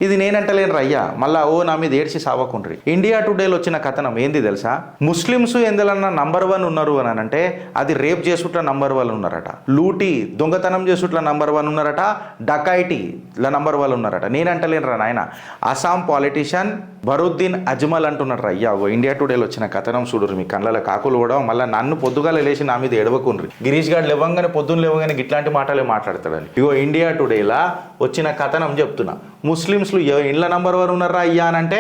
ఇది నేనంటలేను రయ్యా, మళ్ళా ఓ నా మీద ఏడ్చి సావకుండ్రి. ఇండియా టుడేలో వచ్చిన కథనం ఏంది తెలుసా? ముస్లిమ్స్ ఎందులన్నా నంబర్ 1 ఉన్నారు అని అంటే అది రేప్ చేసుట్ల నంబర్ 1 ఉన్నారట, లూటీ దొంగతనం చేసుట్ల నంబర్ 1 ఉన్నారట, డకాయిటీల నంబర్ 1 ఉన్నారట. నేనంటలేను రా నాయన. అస్సాం పాలిటీషియన్ బరుద్దీన్ అజ్మల్ అంటున్నారు రయ్యా. ఇండియా టుడేలో వచ్చిన కథనం చూడరు, మీ కళ్ళ కాకులు కూడా. మళ్ళీ నన్ను పొద్దుగాల లేచి నా మీద ఎడవకుండ్రి. గిరీష్ గారు లేవంగానే పొద్దున్న లేవగానే ఇట్లాంటి మాటలే మాట్లాడతాడని. ఇగో ఇండియా టుడేలా వచ్చిన కథనం చెప్తున్నా. ముస్లిమ్స్లు ఇండ్ల నంబర్ 1 ఉన్నారా అయ్యా అని అంటే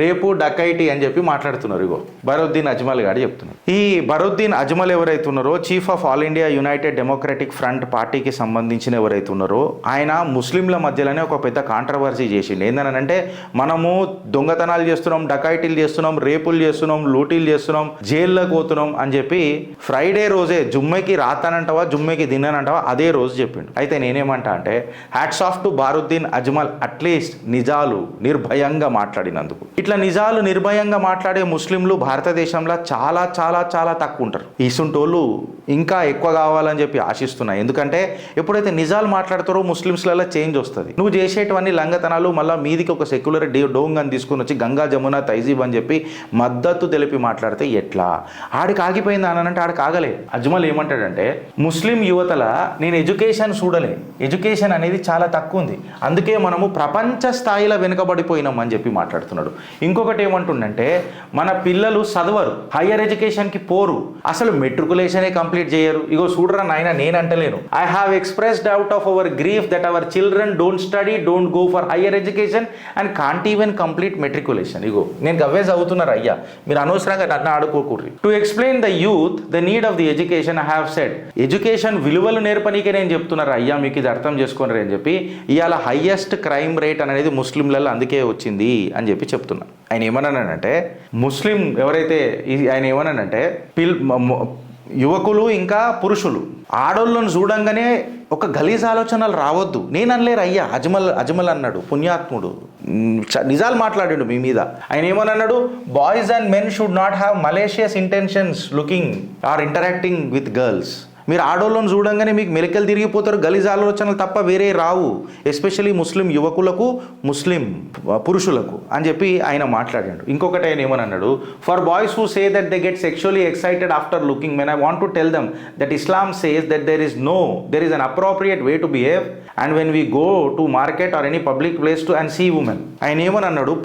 రేపు డకైటీ అని చెప్పి మాట్లాడుతున్నారు. ఇగో బరుద్దీన్ అజ్మల్ గారు చెప్తున్నారు. ఈ బరుద్దీన్ అజ్మల్ ఎవరైతే ఉన్నారో chief of all India United democratic front పార్టీకి సంబంధించిన ఎవరైతే ఉన్నారో ఆయన ముస్లింల మధ్యలోనే ఒక పెద్ద కాంట్రవర్సీ చేసిండు. ఏంటంటే మనము దొంగతనాలు చేస్తున్నాం, డకైటీలు చేస్తున్నాం, రేపులు చేస్తున్నాం, లూటీలు చేస్తున్నాం, జైల్లోకి పోతున్నాం అని చెప్పి ఫ్రైడే రోజే జుమ్మెకి రాతానంటావా జుమ్మెకి దిన్నానంటావా అదే రోజు చెప్పిండు. అయితే నేనేమంటా అంటే hats off to Badruddin Ajmal, at least నిజాలు నిర్భయంగా మాట్లాడినందుకు. ఇట్లా నిజాలు నిర్భయంగా మాట్లాడే ముస్లింలు భారతదేశంలో చాలా చాలా చాలా తక్కువ ఉంటారు. ఈసుంటోళ్ళు ఇంకా ఎక్కువ కావాలని చెప్పి ఆశిస్తున్నా. ఎందుకంటే ఎప్పుడైతే నిజాలు మాట్లాడతారో ముస్లిమ్స్లలో చేంజ్ వస్తుంది. నువ్వు చేసేటివన్నీ లంగతనాలు మళ్ళీ మీదికి ఒక సెక్యులర్ డోంగని తీసుకుని వచ్చి గంగా జమున తైజీబ్ అని చెప్పి మద్దతు తెలిపి మాట్లాడితే ఎట్లా? ఆడికి ఆగిపోయింది అని అంటే ఆడికి ఆగలే. అజ్మల్ ఏమంటాడంటే ముస్లిం యువతల నేను ఎడ్యుకేషన్ చూడలే, ఎడ్యుకేషన్ అనేది చాలా తక్కువ ఉంది, అందుకే మనము ప్రపంచ స్థాయిలో వెనుకబడిపోయినాం అని చెప్పి మాట్లాడుతున్నాడు. ఇంకొకటి ఏమంటుండంటే మన పిల్లలు చదవరు, హయ్యర్ ఎడ్యుకేషన్కి పోరు, అసలు మెట్రికులేషనే కంప్లీట్ చేయరు. ఇగో చూడరా నాయన, నేను అంటలేను. I have expressed out of our grief that our children don't study, don't go for higher education and can't even complete matriculation. ఇగో నేను గవ్వే చదువుతున్నారు అయ్యా, మీరు అనవసరంగా నన్ను ఆడుకోకూర్రి. To explain the youth the need of the education I have said, education విలువలు నేర్పనీకే నేను చెప్తున్నారు అయ్యా, మీకు ఇది అర్థం చేసుకోనరు అని చెప్పి. ఇవాళ హయ్యెస్ట్ క్రైమ్ రేట్ అనేది ముస్లింలలో అందుకే వచ్చింది అని చెప్పి చెప్తున్నా. ఆయన ఏమన్నానంటే ముస్లిం ఎవరైతే ఆయన ఏమన్నానంటే యువకులు ఇంకా పురుషులు ఆడోళ్ళను చూడంగానే ఒక గలీజ్ ఆలోచనలు రావద్దు. నేను అనలేరు అయ్యా, అజ్మల్ అన్నాడు, పుణ్యాత్ముడు నిజాలు మాట్లాడాడు మీ మీద. ఆయన ఏమన్నాడు, boys and men should not have malicious intentions looking or interacting with girls. మీరు ఆడోళ్ళను చూడంగానే మీకు మెలికలు తిరిగిపోతారు, గలీజ్ ఆలోచనలు తప్ప వేరే రావు, ఎస్పెషలీ ముస్లిం యువకులకు ముస్లిం పురుషులకు అని చెప్పి ఆయన మాట్లాడాడు. ఇంకొకటి ఆయన ఏమన్నాడు, for boys who say that they get sexually excited after looking men, I want to tell them that Islam says that there is an appropriate way to behave and when we go to market or any public place to and see women. ఆయన ఏమన్నాడు,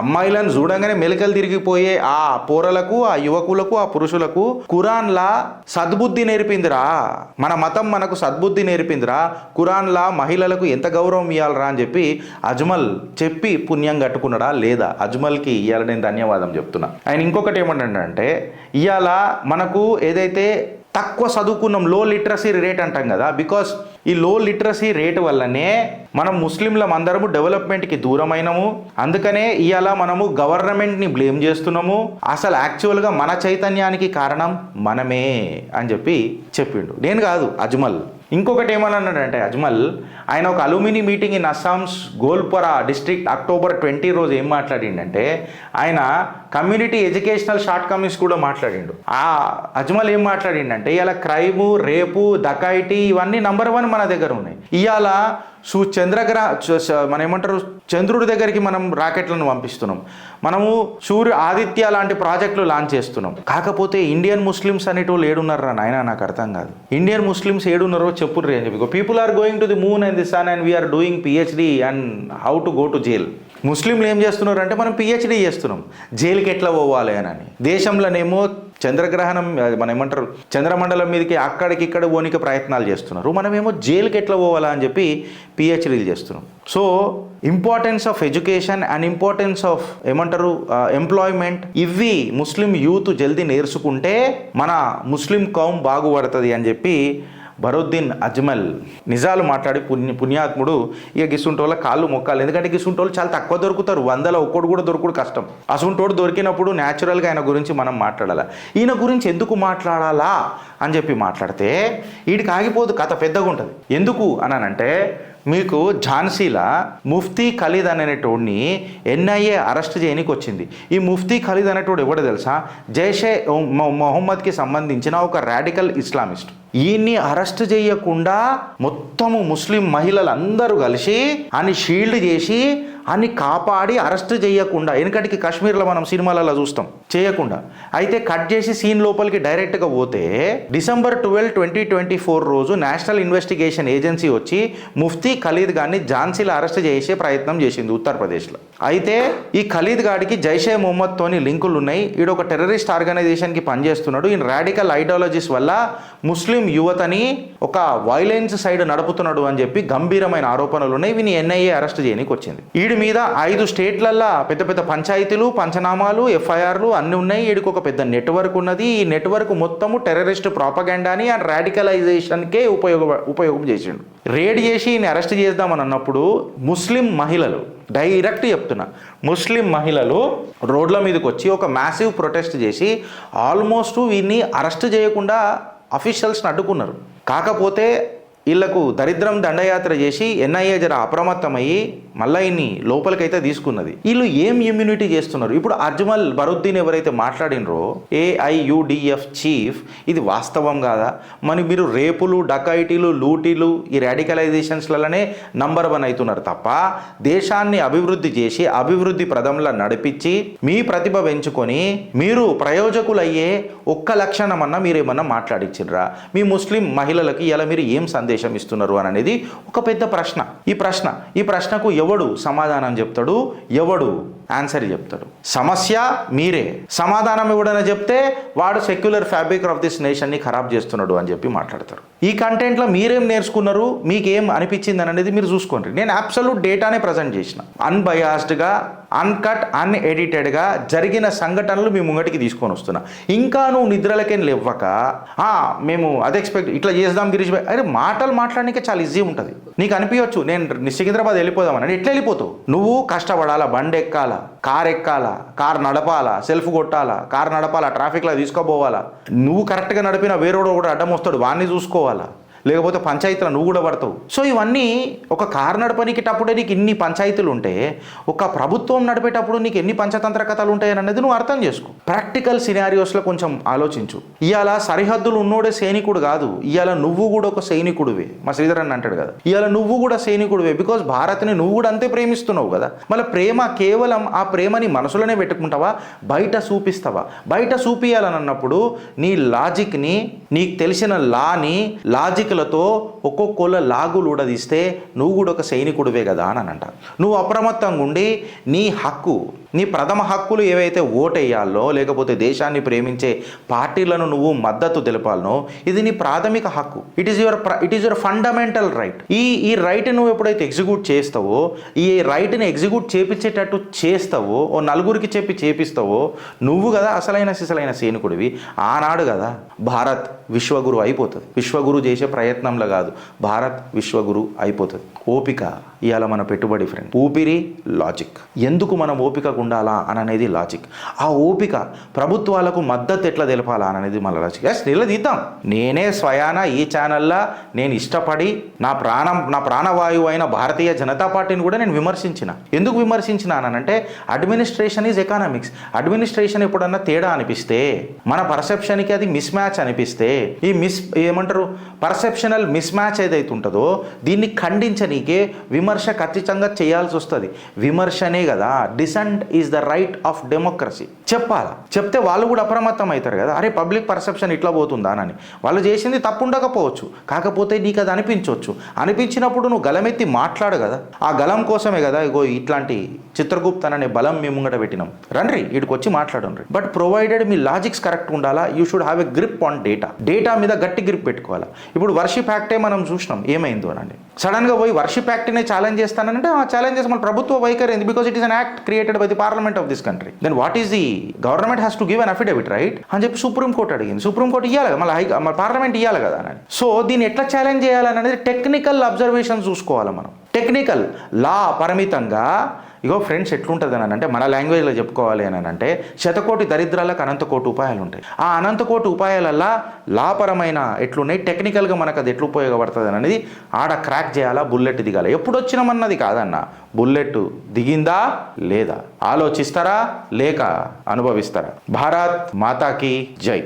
అమ్మాయిలను చూడంగానే మెలికలు తిరిగిపోయే ఆ పోరలకు, ఆ యువకులకు, ఆ పురుషులకు ఖురాన్లా సద్బుద్ధి నేర్పిందిరా, మన మతం మనకు సద్బుద్ధి నేర్పిందిరా, ఖురాన్లా మహిళలకు ఎంత గౌరవం ఇవ్వాలరా అని చెప్పి అజ్మల్ చెప్పి పుణ్యం కట్టుకున్నాడా లేదా? అజ్మల్కి ఇవాళ నేను ధన్యవాదం చెప్తున్నా. ఆయన ఇంకొకటి ఏమంటాడంటే ఇవాళ మనకు ఏదైతే తక్కువ చదువుకున్నాం, లో లిటరసీ రేట్ అంటాం కదా, బికాస్ ఈ లో లిటరసీ రేట్ వల్లనే మనం ముస్లింలం అందరము డెవలప్మెంట్కి దూరమైనము. అందుకనే ఇవాళ మనము గవర్నమెంట్ని బ్లేమ్ చేస్తున్నాము. అసలు యాక్చువల్గా మన చైతన్యానికి కారణం మనమే అని చెప్పి చెప్పిండు, నేను కాదు అజ్మల్. ఇంకొకటి ఏమన్నాడంటే అజ్మల్, ఆయన ఒక alumni meeting in Assam's Goalpara district October 20 రోజు ఏం మాట్లాడిండంటే ఆయన కమ్యూనిటీ ఎడ్యుకేషనల్ షార్ట్ కమింగ్స్ కూడా మాట్లాడిండు. ఆ అజ్మల్ ఏం మాట్లాడిండంటే ఇవాళ క్రైము, రేపు, డకాయిటీ ఇవన్నీ నంబర్ 1 మన దగ్గర ఉన్నాయి. ఇవాళ మనం ఏమంటారు, చంద్రుడి దగ్గరికి మనం రాకెట్లను పంపిస్తున్నాం, మనము ఆదిత్య లాంటి ప్రాజెక్టులు లాంచ్ చేస్తున్నాం. కాకపోతే ఇండియన్ ముస్లిమ్స్ అనేటోళ్ళు ఏడున్నారా నాయన, నాకు అర్థం కాదు. ఇండియన్ ముస్లిమ్స్ ఏడున్నారో చెప్పుర్రి అని చెప్పి. People are going to the moon and the sun and we are doing PhD and how to go to jail. ముస్లింలు ఏం చేస్తున్నారు అంటే మనం PhD చేస్తున్నాం, జైలుకి ఎట్లా పోవాలి అని. దేశంలోనేమో చంద్రగ్రహణం మనం ఏమంటారు చంద్రమండలం మీదకి అక్కడికి ఇక్కడ పోనీకి ప్రయత్నాలు చేస్తున్నారు, మనమేమో జైలుకి ఎట్లా పోవాలా అని చెప్పి PhDలు చేస్తున్నాం. So importance of education and importance of ఏమంటారు ఎంప్లాయ్మెంట్, ఇవి ముస్లిం యూత్ జల్దీ నేర్చుకుంటే మన ముస్లిం కౌం బాగుపడుతుంది అని చెప్పి బరుద్దీన్ అజ్మల్ నిజాలు మాట్లాడి పుణ్యాత్ముడు. ఇక గిసుంటోళ్ళ కాళ్ళు మొక్కాలి, ఎందుకంటే గిసుంటోళ్ళు చాలా తక్కువ దొరుకుతారు, 100లో ఒక్కడు కూడా దొరకడు కష్టం. అసుంటోడు దొరికినప్పుడు న్యాచురల్గా ఆయన గురించి మనం మాట్లాడాలా, ఈయన గురించి ఎందుకు మాట్లాడాలా అని చెప్పి మాట్లాడితే వీడికి ఆగిపోదు, కథ పెద్దగా ఉంటుంది. ఎందుకు అనంటే మీకు ఝాన్సీలా ముఫ్తీ ఖలీద్ అనేటోడిని ఎన్ఐఏ అరెస్ట్ చేయడానికి వచ్చింది. ఈ ముఫ్తీ ఖలీద్ అనేటోడు ఎవడో తెలుసా? జైషే మొహమ్మద్కి సంబంధించిన ఒక రాడికల్ ఇస్లామిస్ట్. ఈయన్ని అరెస్ట్ చేయకుండా మొత్తము ముస్లిం మహిళలందరూ కలిసి అని షీల్డ్ చేసి అని కాపాడి అరెస్ట్ చేయకుండా, వెనకటికి కాశ్మీర్లో మనం సినిమాలలో చూస్తాం, చేయకుండా అయితే కట్ చేసి సీన్ లోపలికి డైరెక్ట్గా పోతే డిసెంబర్ 12, 2024 రోజు నేషనల్ ఇన్వెస్టిగేషన్ ఏజెన్సీ వచ్చి ముఫ్తీ ఖలీద్ గారిని ఝాన్సీలో అరెస్ట్ చేసే ప్రయత్నం చేసింది ఉత్తరప్రదేశ్లో. అయితే ఈ ఖలీద్ గాడికి జైషే మొహమ్మద్ తోని లింకులు ఉన్నాయి. ఈడు ఒక టెర్రరిస్ట్ ఆర్గనైజేషన్కి పనిచేస్తున్నాడు. ఈయన రాడికల్ ఐడియాలజీస్ వల్ల ముస్లిం యువతని ఒక వైలెన్స్ సైడ్ నడుపుతున్నాడు అని చెప్పి గంభీరమైన ఆరోపణలు ఉన్నాయి. వీని ఎన్ఐఏ అరెస్ట్ చేయడానికి వచ్చింది. వీడి మీద 5 స్టేట్లల్లో పెద్ద పెద్ద పంచాయతీలు, పంచనామాలు, ఎఫ్ఐఆర్లు అన్నీ ఉన్నాయి. వీడికి ఒక పెద్ద నెట్వర్క్ ఉన్నది. ఈ నెట్వర్క్ మొత్తము టెర్రరిస్ట్ ప్రాపగాండాని అండ్ రాడికలైజేషన్కే ఉపయోగం చేసిండు. రేడ్ చేసి ఈయన అరెస్ట్ చేద్దామని అన్నప్పుడు ముస్లిం మహిళలు, డైరెక్ట్ చెప్తున్నా, ముస్లిం మహిళలు రోడ్ల మీదకి వచ్చి ఒక మ్యాసివ్ ప్రొటెస్ట్ చేసి ఆల్మోస్ట్ వీరిని అరెస్ట్ చేయకుండా అఫీషియల్స్ని అడ్డుకున్నారు. కాకపోతే వీళ్లకు దరిద్రం దండయాత్ర చేసి ఎన్ఐఏ జర అప్రమత్తమయ్యి మళ్ళీ ఇన్ని లోపలికైతే తీసుకున్నది. వీళ్ళు ఏం ఇమ్యూనిటీ చేస్తున్నారు? ఇప్పుడు అజ్మల్ బరుద్దీన్ ఎవరైతే మాట్లాడినరో ఏఐయుడిఎఫ్ చీఫ్, ఇది వాస్తవం కాదా? మరి మీరు రేపులు, డకాయిటీలు, లూటీలు, ఈ రాడికలైజేషన్స్లలోనే నంబర్ 1 అవుతున్నారు తప్ప దేశాన్ని అభివృద్ధి చేసి అభివృద్ధి ప్రదంలో నడిపించి మీ ప్రతిభ పెంచుకొని మీరు ప్రయోజకులయ్యే ఒక్క లక్షణమన్నా మీరేమన్నా మాట్లాడించిర్రా? మీ ముస్లిం మహిళలకి ఇలా మీరు ఏం సందేశం ఇస్తున్నారు అని అనేది ఒక పెద్ద ప్రశ్న. ఈ ప్రశ్నకు ఎవడు సమాధానం చెప్తాడు? ఎవడు ఆన్సర్ చెప్తాడు? సమస్య మీరే. సమాధానం ఎవడైనా చెప్తే వాడు సెక్యులర్ ఫ్యాబ్రిక్ ఆఫ్ దిస్ నేషన్ని ఖరాబ్ చేస్తున్నాడు అని చెప్పి మాట్లాడతారు. ఈ కంటెంట్లో మీరేం నేర్చుకున్నారు, మీకేం అనిపించింది అనేది మీరు చూసుకోండి. నేను అబ్సల్యూట్ డేటానే ప్రజెంట్ చేసిన, అన్బయాస్డ్గా, అన్కట్, అన్ఎడిటెడ్గా జరిగిన సంఘటనలు మీ ముంగటికి తీసుకొని వస్తున్నా. ఇంకా నువ్వు నిద్రలకేం లేవ్వక మేము అది ఎక్స్పెక్ట్ ఇట్లా చేద్దాం గిరీష్ భాయ్, అరే మాటలు మాట్లాడడానికి చాలా ఈజీ ఉంటుంది. నీకు అనిపించవచ్చు నేను సికింద్రాబాద్ వెళ్ళిపోదామని. ఎట్లా వెళ్ళిపోతావు? నువ్వు కష్టపడాలా, బండి ఎక్కాలా, కార్ ఎక్కాలా, కార్ నడపాలా, సెల్ఫ్ కొట్టాలా, కార్ నడపాలా, ట్రాఫిక్లో తీసుకోపోవాలా, నువ్వు కరెక్ట్గా నడిపినా వేరేవాడు కూడా అడ్డం వస్తాడు, వాడిని చూసుకోవాలా, లేకపోతే పంచాయతీలో నువ్వు కూడా పడతావు. సో ఇవన్నీ ఒక కారు నడపనికేటప్పుడే నీకు ఇన్ని పంచాయతీలు ఉంటే ఒక ప్రభుత్వం నడిపేటప్పుడు నీకు ఎన్ని పంచతంత్ర కథలు ఉంటాయని అనేది నువ్వు అర్థం చేసుకో. ప్రాక్టికల్ సినారియోస్లో కొంచెం ఆలోచించు. ఇవాళ సరిహద్దులు ఉన్నోడే సైనికుడు కాదు, ఇవాళ నువ్వు కూడా ఒక సైనికుడివే. మా శ్రీధర్ అని అంటాడు కదా, ఇవాళ నువ్వు కూడా సైనికుడివే. బికాజ్ భారత్ని నువ్వు కూడా అంతే ప్రేమిస్తున్నావు కదా. మళ్ళీ ప్రేమ కేవలం ఆ ప్రేమని మనసులోనే పెట్టుకుంటావా, బయట చూపిస్తావా? బయట చూపియాలని అన్నప్పుడు నీ లాజిక్ని, నీకు తెలిసిన లాని లాజిక్లతో ఒక్కొక్కళ్ళ లాగులు ఊడదీస్తే నువ్వు కూడా ఒక సైనికుడివే కదా అని అంట. నువ్వు అప్రమత్తంగా ఉండి నీ హక్కు, నీ ప్రథమ హక్కులు ఏవైతే ఓటేయాలో లేకపోతే దేశాన్ని ప్రేమించే పార్టీలను నువ్వు మద్దతు తెలపాలనో ఇది నీ ప్రాథమిక హక్కు. It is your fundamental right. ఈ రైట్ నువ్వు ఎప్పుడైతే ఎగ్జిక్యూట్ చేస్తావో, ఈ రైట్ని ఎగ్జిక్యూట్ చేపించేటట్టు చేస్తావో, ఓ నలుగురికి చెప్పి చేపిస్తావో నువ్వు కదా అసలైన సిసలైన సైనికుడివి. ఆనాడు కదా భారత్ విశ్వగురు అయిపోతుంది. విశ్వగురు చేసే ప్రయత్నంలో కాదు, భారత్ విశ్వగురు అయిపోతుంది. ఓపిక ఇవాళ మన పెట్టుబడి ఫ్రెండ్. ఊపిరి లాజిక్. ఎందుకు మనం ఓపికకు ఉండాలా అని అనేది లాజిక్. ఆ ఓపిక ప్రభుత్వాలకు మద్దతు ఎట్లా తెలపాలా అనేది మన లాజిక్. ఎస్ నిలదీద్దాం. నేనే స్వయాన ఈ ఛానల్లో నేను ఇష్టపడి నా ప్రాణవాయువు అయిన భారతీయ జనతా పార్టీని కూడా నేను విమర్శించిన. ఎందుకు విమర్శించినానంటే అడ్మినిస్ట్రేషన్ ఈజ్ ఎకనామిక్స్. అడ్మినిస్ట్రేషన్ ఎప్పుడన్నా తేడా అనిపిస్తే, మన పర్సెప్షన్కి అది మిస్ మ్యాచ్ అనిపిస్తే, ఈ ఏమంటారు పర్సెప్షనల్ మిస్ మ్యాచ్ ఏదైతే ఉంటుందో దీన్ని ఖండించనీకే విమర్శ ఖచ్చితంగా చేయాల్సి వస్తుంది. విమర్శనే కదా, dissent is the right of democracy. చెప్పాలా? చెప్తే వాళ్ళు కూడా అప్రమత్తం అవుతారు కదా. అరే పబ్లిక్ పర్సెప్షన్ ఇట్లా పోతుందా అని. వాళ్ళు చేసింది తప్పు ఉండకపోవచ్చు, కాకపోతే నీకు అది అనిపించవచ్చు. అనిపించినప్పుడు నువ్వు గలమెత్తి మాట్లాడు కదా. ఆ గలం కోసమే కదా ఇగో ఇట్లాంటి చిత్రగుప్తన్ అనే బలం మేము ముంగట పెట్టినాం. రండి వీడికి వచ్చి మాట్లాడండి. బట్ ప్రొవైడెడ్ మీ లాజిక్స్ కరెక్ట్ ఉండాలా. You should have a grip on data మీద గట్టి గ్రిప్ పెట్టుకోవాలా. ఇప్పుడు వర్షిప్ యాక్టే మనం చూసినాం ఏమైందో అని. సడన్గా పోయి వర్షిప్ యాక్ట్నే ఛాలెంజ్ చేస్తానంటే ఆ ఛాలెంజ్ చేసి మన ప్రభుత్వ వైఖరి ఏంది? Because it is an act created by the parliament of this country. Then what is the government has to give an affidavit right అని చెప్పి సుప్రీంకోర్టు అడిగింది. సుప్రీంకోర్టు ఇవ్వాలి కదా, మళ్ళీ పార్లమెంట్ ఇవ్వాలి కదా అని. సో దీన్ని ఎట్లా ఛాలెంజ్ చేయాలనేది టెక్నికల్ అబ్జర్వేషన్ చూసుకోవాలి మనం. టెక్నికల్ లా పరిమితంగా ఇగో ఫ్రెండ్స్ ఎట్లుంటుంది అని అంటే మన లాంగ్వేజ్లో చెప్పుకోవాలి అని అంటే శతకోటి దరిద్రాలకు అనంతకోటి ఉపాయాలు ఉంటాయి. ఆ అనంతకోటి ఉపాయాలల్లా లాపరమైన ఎట్లున్నాయి, టెక్నికల్గా మనకు అది ఎట్లు ఉపయోగపడుతుంది అనేది ఆడ క్రాక్ చేయాలా, బుల్లెట్ దిగాలి. ఎప్పుడు వచ్చినామన్నది కాదన్న, బుల్లెట్ దిగిందా లేదా ఆలోచిస్తారా లేక అనుభవిస్తారా. భారత్ మాతాకి జై.